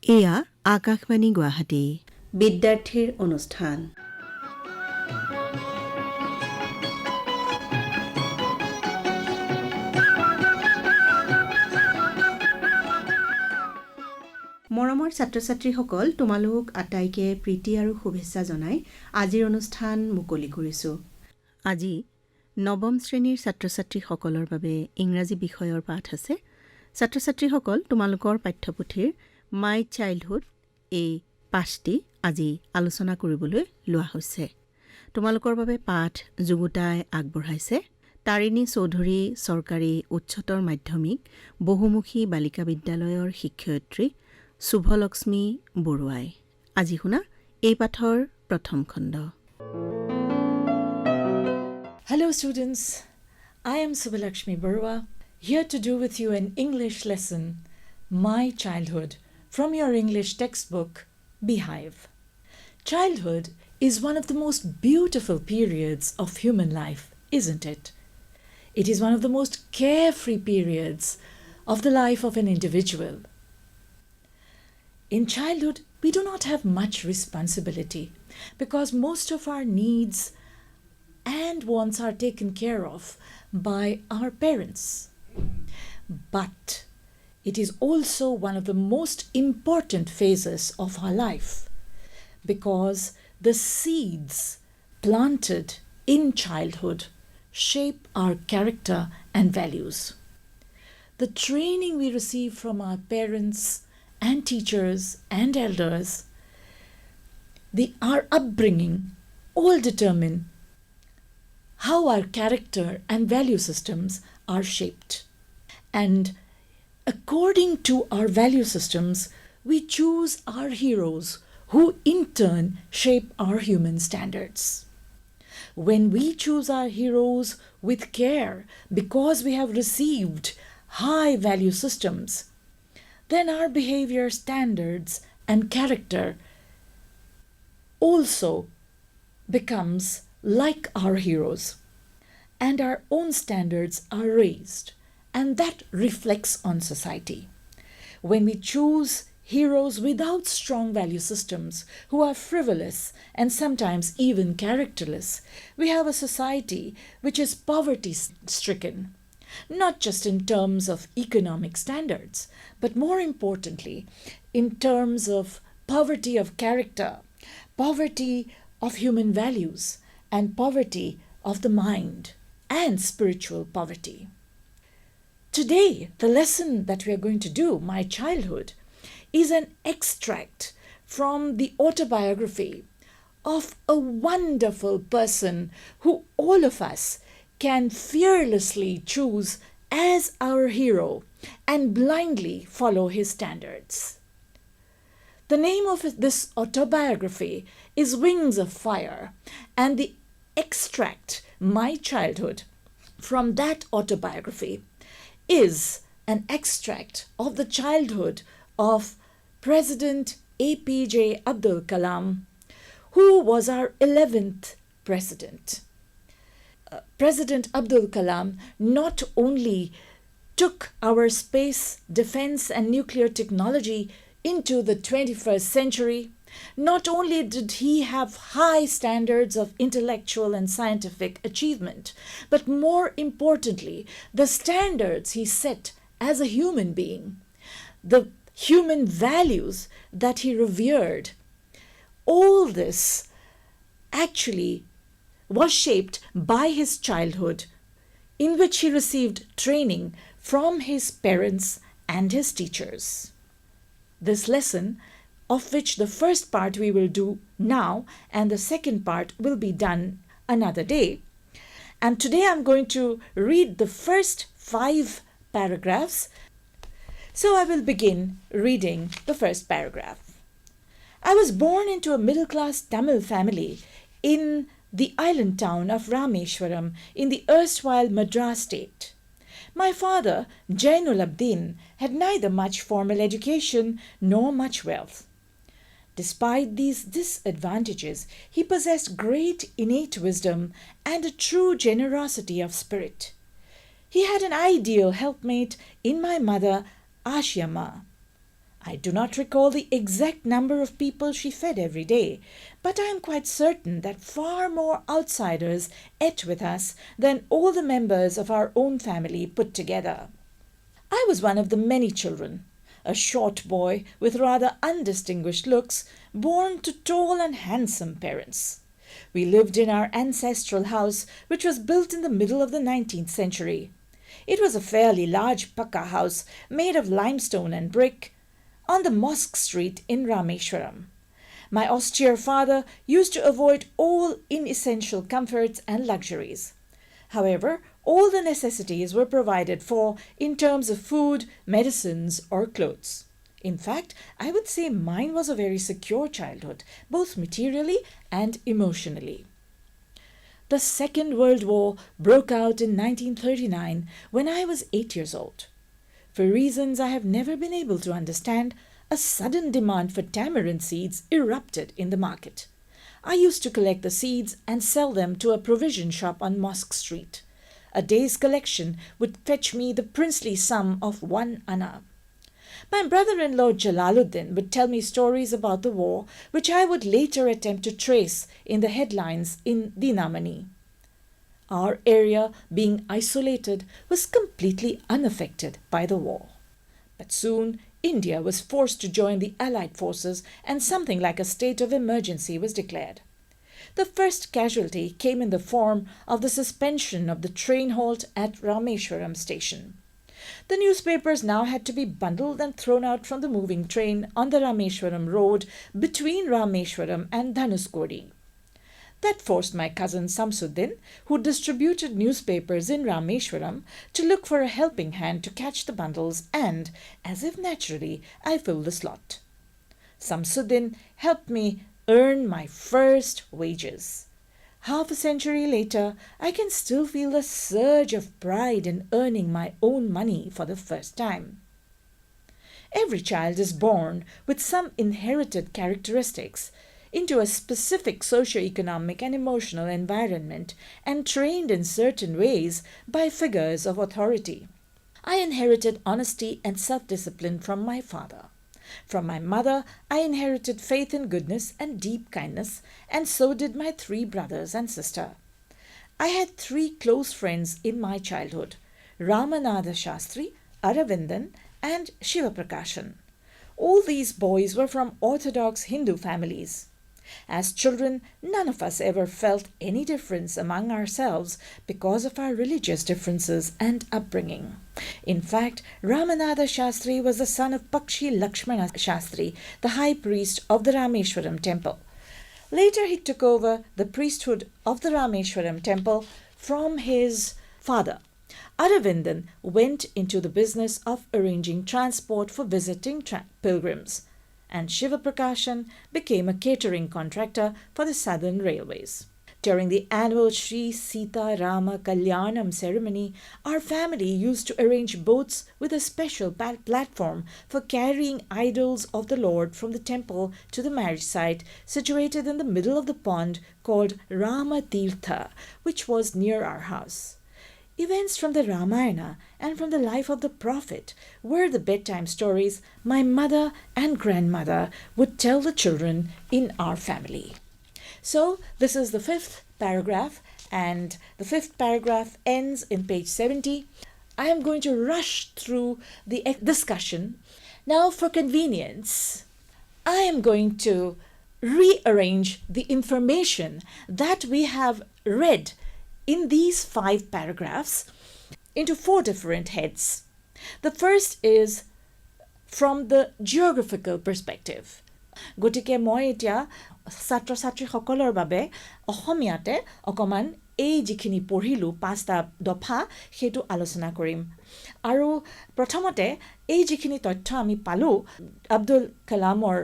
এয়া আকাশবাণী গুৱাহাটী বিদ্যাৰ্থীৰ অনুষ্ঠান। মৰমৰ ছাত্ৰ ছাত্ৰীসকল, তোমালোক আটাইকে প্ৰীতি আৰু শুভেচ্ছা জনাই আজিৰ অনুষ্ঠান মুকলি কৰিছোঁ। আজি নৱম শ্ৰেণীৰ ছাত্ৰ ছাত্ৰীসকলৰ বাবে ইংৰাজী বিষয়ৰ পাঠ আছে। ছাত্ৰ ছাত্ৰীসকল, তোমালোকৰ পাঠ্যপুথিৰ মাই চাইল্ডহুড এই পাঠটি আজি আলোচনা কৰিবলৈ লোৱা হৈছে। তোমালোকৰ বাবে পাঠ যুগুতাই আগবঢ়াইছে তাৰিণী চৌধুৰী চৰকাৰী উচ্চতৰ মাধ্যমিক বহুমুখী বালিকা বিদ্যালয়ৰ শিক্ষয়িত্ৰী শুভলক্ষ্মী বৰুৱাই। আজি শুনা এই পাঠৰ প্ৰথম খণ্ড। Hello students, I am SUBHALAKSHMI BARUAH, here to do with you an English lesson, My Childhood, from your English textbook, Beehive. Childhood is one of the most beautiful periods of human life, isn't it? It is one of the most carefree periods of the life of an individual. In childhood, we do not have much responsibility because most of our needs and wants are taken care of by our parents. But it is also one of the most important phases of our life because the seeds planted in childhood shape our character and values. The training we receive from our parents and teachers and elders, our upbringing, all determine how our character and value systems are shaped. And according to our value systems, we choose our heroes who in turn shape our human standards. When we choose our heroes with care because we have received high value systems, then our behavior standards and character also becomes like our heroes, and our own standards are raised, and that reflects on society. When we choose heroes without strong value systems, who are frivolous and sometimes even characterless, we have a society which is poverty-stricken, not just in terms of economic standards, but more importantly, in terms of poverty of character, poverty of human values, and poverty of the mind, and spiritual poverty. Today, the lesson that we are going to do, My Childhood, is an extract from the autobiography of a wonderful person who all of us can fearlessly choose as our hero and blindly follow his standards. The name of this autobiography is Wings of Fire, and the extract, My Childhood, from that autobiography is an extract of the childhood of President APJ Abdul Kalam, who was our 11th president. President Abdul Kalam not only took our space, defense, and nuclear technology into the 21st century, not only did he have high standards of intellectual and scientific achievement, but more importantly, the standards he set as a human being, the human values that he revered, all this actually was shaped by his childhood, in which he received training from his parents and his teachers. This lesson, of which the first part we will do now and the second part will be done another day. And today I'm going to read the first 5 paragraphs. So I will begin reading the first paragraph. I was born into a middle-class Tamil family in the island town of Rameshwaram in the erstwhile Madras state. My father, Jainul Abdin, had neither much formal education nor much wealth. Despite these disadvantages, he possessed great innate wisdom and a true generosity of spirit. He had an ideal helpmate in my mother, Ashiama. I do not recall the exact number of people she fed every day, but I am quite certain that far more outsiders ate with us than all the members of our own family put together. I was one of the many children, a short boy with rather undistinguished looks, born to tall and handsome parents. We lived in our ancestral house, which was built in the middle of the 19th century. It was a fairly large pakka house made of limestone and brick, on the Mosque Street in Rameshwaram. My austere father used to avoid all inessential comforts and luxuries. However, all the necessities were provided for in terms of food, medicines, or clothes. In fact, I would say mine was a very secure childhood, both materially and emotionally. The Second World War broke out in 1939 when I was 8 years old. For reasons I have never been able to understand, a sudden demand for tamarind seeds erupted in the market. I used to collect the seeds and sell them to a provision shop on Mosque Street. A day's collection would fetch me the princely sum of 1 anna. My brother-in-law Jalaluddin would tell me stories about the war, which I would later attempt to trace in the headlines in Dinamani. Our area, being isolated, was completely unaffected by the war. But soon, India was forced to join the Allied forces and something like a state of emergency was declared. The first casualty came in the form of the suspension of the train halt at Rameshwaram station. The newspapers now had to be bundled and thrown out from the moving train on the Rameshwaram road between Rameshwaram and Dhanuskodi. That forced my cousin Samsuddin, who distributed newspapers in Rameshwaram, to look for a helping hand to catch the bundles and, as if naturally, I filled the slot. Samsuddin helped me earn my first wages. Half a century later, I can still feel a surge of pride in earning my own money for the first time. Every child is born with some inherited characteristics, into a specific socio-economic and emotional environment and trained in certain ways by figures of authority. I inherited honesty and self-discipline from my father. From my mother, I inherited faith in goodness and deep kindness, and so did my 3 brothers and sister. I had 3 close friends in my childhood, Ramanatha Shastri, Aravindan, and Shivaprakashan. All these boys were from orthodox Hindu families. As children, none of us ever felt any difference among ourselves because of our religious differences and upbringing. In fact, Ramanatha Shastri was the son of Pakshi Lakshmana Shastri, the high priest of the Rameshwaram temple. Later, he took over the priesthood of the Rameshwaram temple from his father. Aravindan went into the business of arranging transport for visiting pilgrims, and Shivaprakashan became a catering contractor for the Southern Railways. During the annual Sri Sita Rama Kalyanam ceremony, our family used to arrange boats with a special platform for carrying idols of the Lord from the temple to the marriage site situated in the middle of the pond called Rama Tirtha, which was near our house. Events from the Ramayana and from the life of the Prophet were the bedtime stories my mother and grandmother would tell the children in our family. So this is the 5th paragraph, and the 5th paragraph ends in page 70. I am going to rush through the discussion. Now, for convenience, I am going to rearrange the information that we have read in these 5 paragraphs into 4 different heads. The first is from the geographical perspective. গতিকে মই এতিয়া ছাত্ৰ ছাত্ৰীসকলৰ বাবে অসমীয়াতে অকমান এই যিখিনি পঢ়িলো 5টা দফা সেইটো আলোচনা কৰিম। আৰু প্ৰথমতে এই যিখিনি তথ্য আমি পালো আব্দুল কালামৰ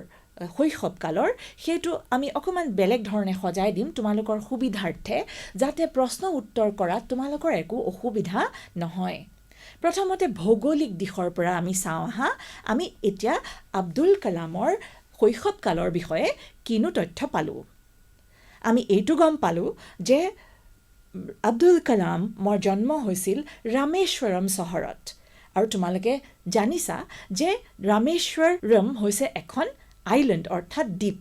শৈশৱকালৰ, সেইটো আমি অকমান বেলেগ ধৰণে সজাই দিম তোমালোকৰ সুবিধাৰ্থে, যাতে প্ৰশ্ন উত্তৰ কৰাত তোমালোকৰ একো অসুবিধা নহয়। প্ৰথমতে ভৌগোলিক দিশৰ পৰা আমি চাওঁ আহা। আমি এতিয়া আব্দুল কালামৰ শৈশৱকালৰ বিষয়ে কিনো তথ্য পালোঁ। আমি এইটো গম পালোঁ যে আব্দুল কালামৰ জন্ম হৈছিল ৰামেশ্বৰম চহৰত, আৰু তোমালোকে জানিছা যে ৰামেশ্বৰম হৈছে এখন আইলেণ্ড অৰ্থাৎ দ্বীপ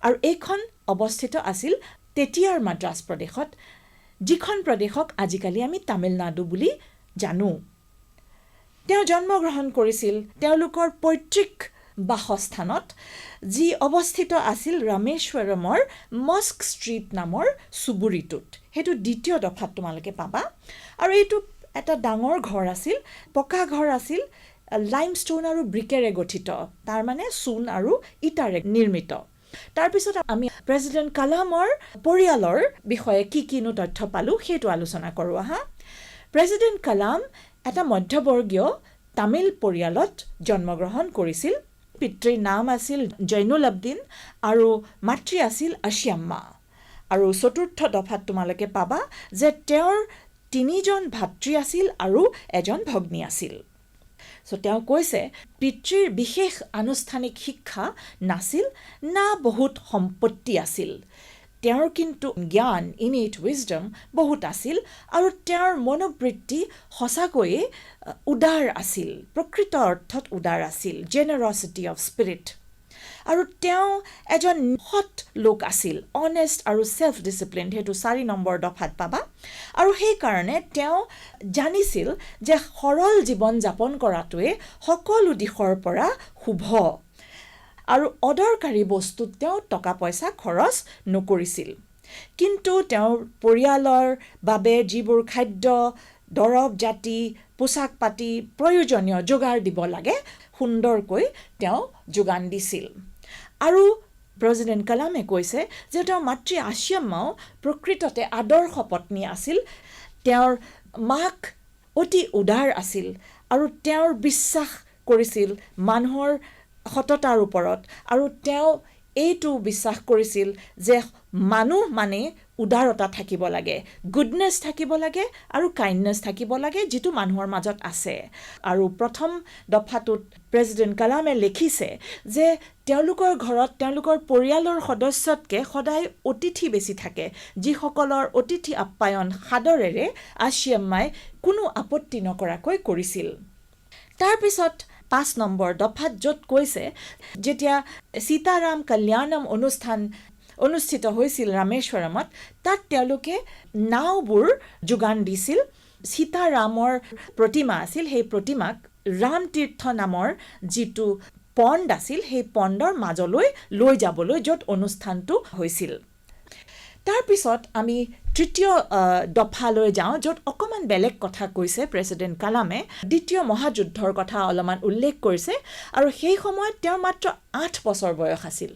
আৰু এইখন অৱস্থিত আছিল তেতিয়াৰ মাদ্ৰাজ প্ৰদেশত যিখন প্ৰদেশক আজিকালি আমি তামিলনাডু বুলি জানো তেওঁ জন্মগ্ৰহণ কৰিছিল তেওঁলোকৰ পৈতৃক বাসস্থানত যি অৱস্থিত আছিল ৰামেশ্বৰমৰ মস্ক ষ্ট্ৰীট নামৰ চুবুৰীটোত সেইটো দ্বিতীয় দফাত তোমালোকে পাবা আৰু এইটো এটা ডাঙৰ ঘৰ আছিল পকা ঘৰ আছিল লাইমষ্টোন আৰু ব্ৰিকেৰে গঠিত তাৰ মানে চূণ আৰু ইটাৰে নিৰ্মিত তাৰপিছত আমি প্ৰেছিডেণ্ট কালামৰ পৰিয়ালৰ বিষয়ে কিনো তথ্য পালোঁ সেইটো আলোচনা কৰোঁ আহা প্ৰেছিডেণ্ট কালাম এটা মধ্যবৰ্গীয় তামিল পৰিয়ালত জন্মগ্ৰহণ কৰিছিল পিতৃৰ নাম আছিল জৈনুল আব্দিন আৰু মাতৃ আছিল আশিয়াম্মা আৰু চতুৰ্থ দফাত তোমালোকে পাবা যে তেওঁৰ 3জন ভাতৃ আছিল আৰু এজন ভগ্নী আছিল তেওঁ কৈছে পিতৃৰ বিশেষ আনুষ্ঠানিক শিক্ষা নাছিল না বহুত সম্পত্তি আছিল তেওঁৰ কিন্তু জ্ঞান ইনেট উইজডম বহুত আছিল আৰু তেওঁৰ মনোবৃত্তি সঁচাকৈয়ে উদাৰ আছিল প্ৰকৃত অৰ্থত উদাৰ আছিল জেনাৰচিটি অফ স্পিৰিট আৰু তেওঁ এজন সৎ লোক আছিল অনেষ্ট আৰু সেলফ ডিসিপ্লিন হেতু 4 নম্বৰ দফাত পাবা আৰু সেই কাৰণে তেওঁ জানিছিল যে সৰল জীৱন যাপন কৰাটোৱে সকলো দিশৰ পৰা শুভ আৰু অদৰকাৰী বস্তুত তেওঁ টকা পইচা খৰচ নকৰিছিল কিন্তু তেওঁৰ পৰিয়ালৰ বাবে যিবোৰ খাদ্য দৰব জাতি পোছাক পাতি প্ৰয়োজনীয় যোগাৰ দিব লাগে সুন্দৰকৈ তেওঁ যোগান দিছিল আৰু প্ৰেছিডেণ্ট কালামে কৈছে যে তেওঁৰ মাতৃ আশিয়াম্মাও প্ৰকৃততে আদৰ্শ পত্নী আছিল তেওঁৰ মাক অতি উদাৰ আছিল আৰু তেওঁৰ বিশ্বাস কৰিছিল মানুহৰ সততাৰ ওপৰত আৰু তেওঁ এইটো বিশ্বাস কৰিছিল যে মানুহ মানে উদাৰতা থাকিব লাগে গুডনেছ থাকিব লাগে আৰু কাইণ্ডনেছ থাকিব লাগে যিটো মানুহৰ মাজত আছে আৰু প্ৰথম দফাটোত প্ৰেছিডেণ্ট কালামে লিখিছে যে তেওঁলোকৰ ঘৰত তেওঁলোকৰ পৰিয়ালৰ সদস্যতকৈ সদায় অতিথি বেছি থাকে যিসকলৰ অতিথি আপ্যায়ন সাদৰেৰে আশিয়াম্মাই কোনো আপত্তি নকৰাকৈ কৰিছিল তাৰপিছত 5 নম্বৰ দফাত য'ত কৈছে যেতিয়া সীতাৰাম কল্যাণম অনুষ্ঠিত হৈছিল ৰামেশ্বৰমত তাত তেওঁলোকে নাওবোৰ যোগান দিছিল সীতাৰামৰ প্ৰতিমা আছিল সেই প্ৰতিমাক ৰামতীৰ্থ নামৰ যিটো পণ্ড আছিল সেই পণ্ডৰ মাজলৈ লৈ যাবলৈ য'ত অনুষ্ঠানটো হৈছিল তাৰপিছত আমি তৃতীয় দফালৈ যাওঁ য'ত অকমান বেলেগ কথা কৈছে প্ৰেছিডেণ্ট কালামে দ্বিতীয় মহাযুদ্ধৰ কথা অলপমান উল্লেখ কৰিছে আৰু সেই সময়ত তেওঁৰ মাত্ৰ 8 বছৰ বয়স আছিল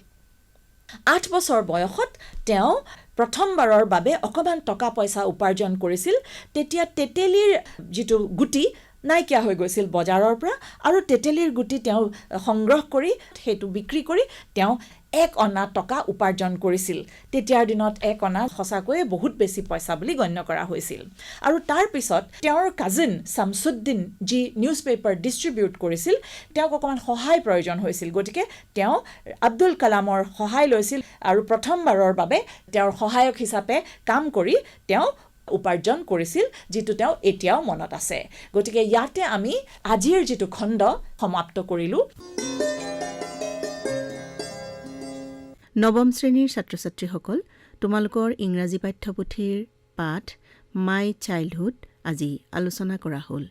8 বছৰ বয়সত তেওঁ প্ৰথমবাৰৰ বাবে অকমান টকা পইচা উপাৰ্জন কৰিছিল তেতিয়া তেতেলীৰ যিটো গুটি নাইকিয়া হৈ গৈছিল বজাৰৰ পৰা আৰু তেতেলীৰ গুটি তেওঁ সংগ্ৰহ কৰি সেইটো বিক্ৰী কৰি তেওঁ 1 অনা টকা উপাৰ্জন কৰিছিল তেতিয়াৰ দিনত 1 অনা সঁচাকৈয়ে বহুত বেছি পইচা বুলি গণ্য কৰা হৈছিল আৰু তাৰ পিছত তেওঁৰ কাজিন শামছুদ্দিন যি নিউজপেপাৰ ডিস্ট্ৰিবিউট কৰিছিল তেওঁক অকমান সহায় প্ৰয়োজন হৈছিল গতিকে তেওঁ আব্দুল কালামৰ সহায় লৈছিল আৰু প্ৰথমবাৰৰ বাবে তেওঁৰ সহায়ক হিচাপে কাম কৰি তেওঁ উপাৰ্জন কৰিছিল যিটো তেওঁ এতিয়াও মনত আছে গতিকে ইয়াতে আমি আজিৰ যিটো খণ্ড সমাপ্ত কৰিলো নৱম শ্ৰেণীৰ ছাত্ৰ-ছাত্ৰীসকল তোমালোকৰ ইংৰাজী পাঠ্যপুথিৰ পাঠ মাই চাইল্ডহুড আজি আলোচনা কৰা হ'ল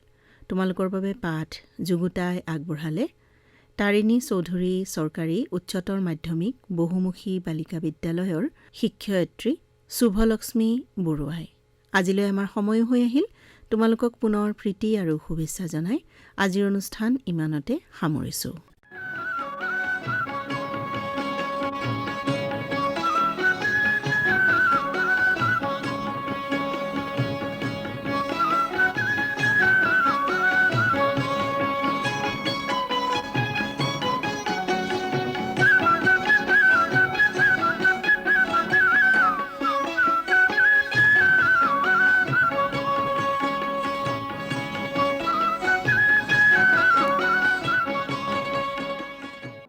তোমালোকৰ বাবে পাঠ যুগুতাই আগবঢ়ালে তাৰিণী চৌধুৰী চৰকাৰী উচ্চতৰ মাধ্যমিক বহুমুখী বালিকা বিদ্যালয়ৰ শিক্ষয়িত্ৰী শুভলক্ষ্মী বৰুৱাই আজিলৈ আমাৰ সময় হৈ আহিল তোমালোকক পুনৰ প্ৰীতি আৰু শুভেচ্ছা জনাই আজিৰ অনুষ্ঠান ইমানতে সামৰিছো